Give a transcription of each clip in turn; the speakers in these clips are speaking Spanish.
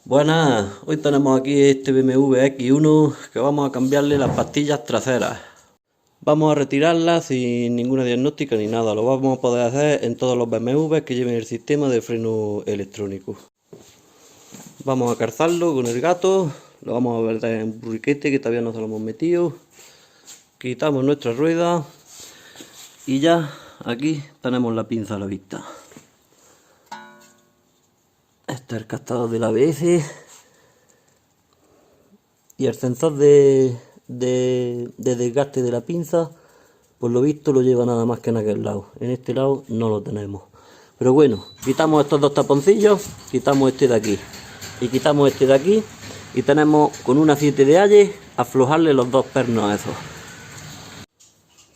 Buenas, hoy tenemos aquí este BMW X1 que vamos a cambiarle las pastillas traseras. Vamos a retirarlas sin ninguna diagnóstica ni nada, lo vamos a poder hacer en todos los BMW que lleven el sistema de freno electrónico. Vamos a calzarlo con el gato, lo vamos a verter en un burriquete que todavía no se lo hemos metido. Quitamos nuestra rueda y ya aquí tenemos la pinza a la vista. Este es el captador del ABS y el sensor de desgaste de la pinza, por lo visto lo lleva nada más que en aquel lado. En este lado no lo tenemos. Pero bueno, quitamos estos dos taponcillos, quitamos este de aquí y quitamos este de aquí y tenemos con una 7 de alle aflojarle los dos pernos a esos.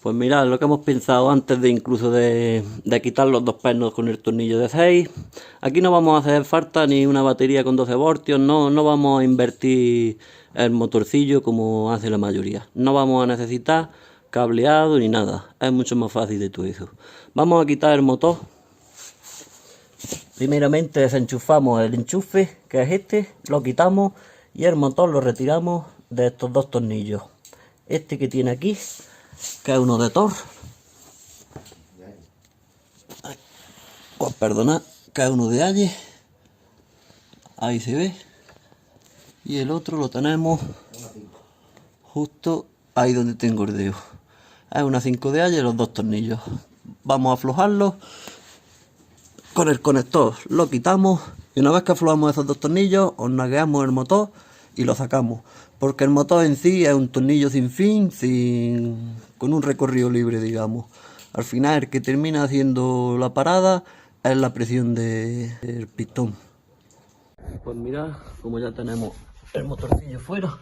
Pues mirad lo que hemos pensado antes de incluso de quitar los dos pernos con el tornillo de 6. Aquí no vamos a hacer falta ni una batería con 12 voltios, no vamos a invertir el motorcillo como hace la mayoría. No vamos a necesitar cableado ni nada, es mucho más fácil de todo eso. Vamos a quitar el motor. Primeramente desenchufamos el enchufe, que es este, lo quitamos y el motor lo retiramos de estos dos tornillos. Este que tiene aquí, que es uno de Thor, pues perdonad, que es uno de Alle, ahí se ve, y el otro lo tenemos justo ahí donde tengo el dedo. Es una 5 de Alle, los dos tornillos. Vamos a aflojarlos con el conector, lo quitamos y una vez que aflojamos esos dos tornillos, hornagueamos el motor y lo sacamos, porque el motor en sí es un tornillo sin fin, con un recorrido libre, digamos. Al final el que termina haciendo la parada es la presión del pistón. Pues mirad, como ya tenemos el motorcillo fuera,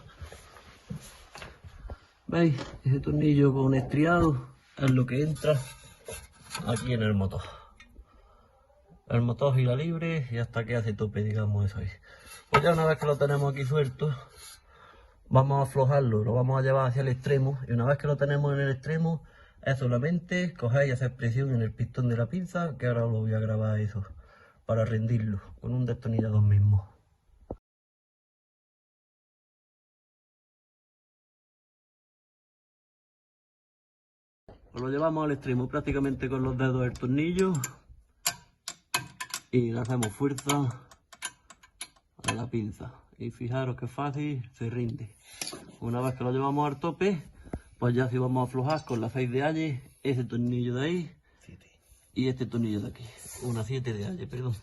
¿veis? Ese tornillo con estriado es lo que entra aquí en el motor. El motor gira libre y hasta que hace tope, digamos, eso ahí. Pues ya una vez que lo tenemos aquí suelto, vamos a aflojarlo, lo vamos a llevar hacia el extremo y una vez que lo tenemos en el extremo, es solamente coger y hacer presión en el pistón de la pinza, que ahora lo voy a grabar eso, para rendirlo con un destornillador mismo. Pues lo llevamos al extremo prácticamente con los dedos del tornillo y le hacemos fuerza a la pinza. Y fijaros que fácil se rinde. Una vez que lo llevamos al tope, pues ya sí vamos a aflojar con la 6 de alle, ese tornillo de ahí y este tornillo de aquí, una 7 de alle, perdón.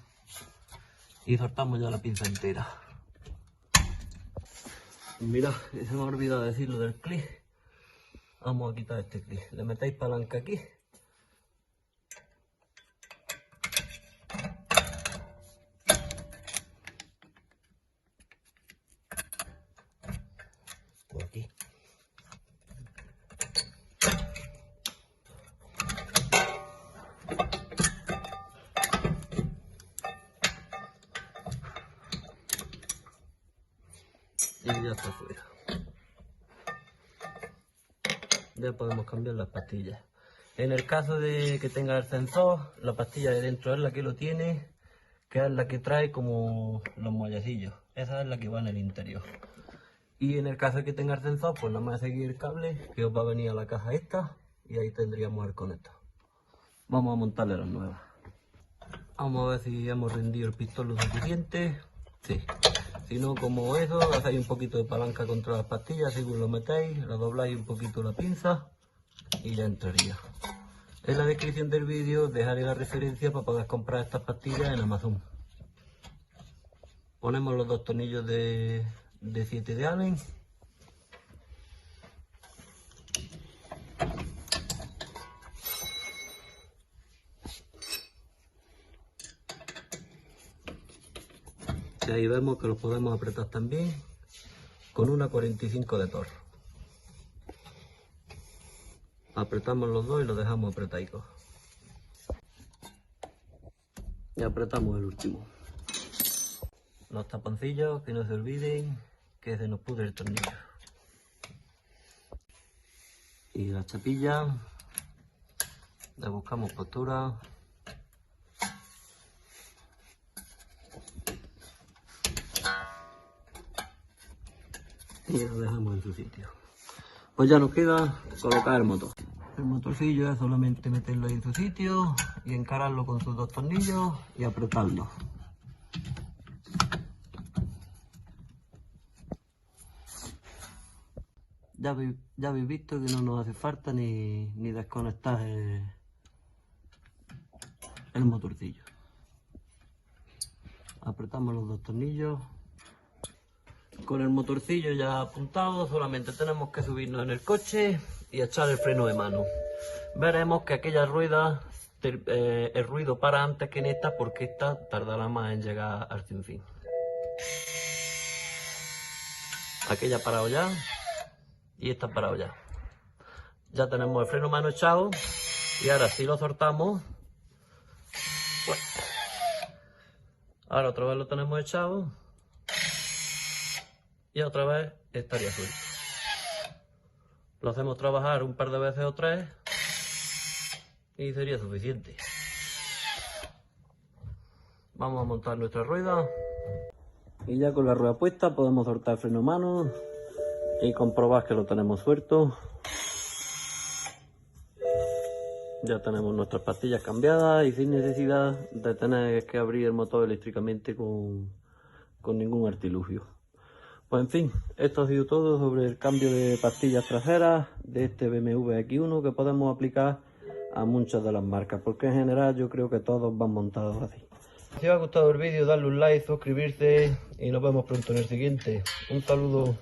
Y soltamos ya la pinza entera. Mirad, se me ha olvidado decirlo del clic. Vamos a quitar este clic. Le metéis palanca aquí. Por aquí. Y ya está fuera. Ya podemos cambiar las pastillas. En el caso de que tenga el sensor, la pastilla de dentro es la que lo tiene, que es la que trae como los muellecillos. Esa es la que va en el interior. Y en el caso de que tenga el sensor, pues nada más seguir el cable que os va a venir a la caja esta y ahí tendríamos el conector. Vamos a montarle las nuevas. Vamos a ver si hemos rendido el pistón lo suficiente. Sí. Si no, como eso, hacéis un poquito de palanca contra las pastillas, según lo metéis, la dobláis un poquito la pinza y ya entraría. En la descripción del vídeo dejaré la referencia para poder comprar estas pastillas en Amazon. Ponemos los dos tornillos de 7 de Allen. Y ahí vemos que los podemos apretar también con una 45 de Thor. Apretamos los dos y los dejamos apretaditos. Y apretamos el último. Los taponcillos, que no se olviden que se nos pudre el tornillo. Y la chapilla, le buscamos postura. y lo dejamos en su sitio. Pues ya nos queda colocar el motor. El motorcillo es solamente meterlo en su sitio y encararlo con sus dos tornillos y apretarlo. Ya habéis visto que no nos hace falta ni desconectar el motorcillo. Apretamos los dos tornillos. Con el motorcillo ya apuntado, solamente tenemos que subirnos en el coche y echar el freno de mano. Veremos que aquella rueda, el ruido para antes que en esta, porque esta tardará más en llegar al sinfín. Aquella ha parado ya y esta ha parado ya. Ya tenemos el freno de mano echado y ahora si lo soltamos, pues, ahora otra vez lo tenemos echado. Y otra vez estaría suelto. Lo hacemos trabajar un par de veces o tres y sería suficiente. Vamos a montar nuestra rueda. Y ya con la rueda puesta podemos soltar el freno a mano y comprobar que lo tenemos suelto. Ya tenemos nuestras pastillas cambiadas y sin necesidad de tener que abrir el motor eléctricamente con ningún artilugio. Pues en fin, esto ha sido todo sobre el cambio de pastillas traseras de este BMW X1 que podemos aplicar a muchas de las marcas, porque en general yo creo que todos van montados así. Si os ha gustado el vídeo, darle un like, suscribirse y nos vemos pronto en el siguiente. Un saludo.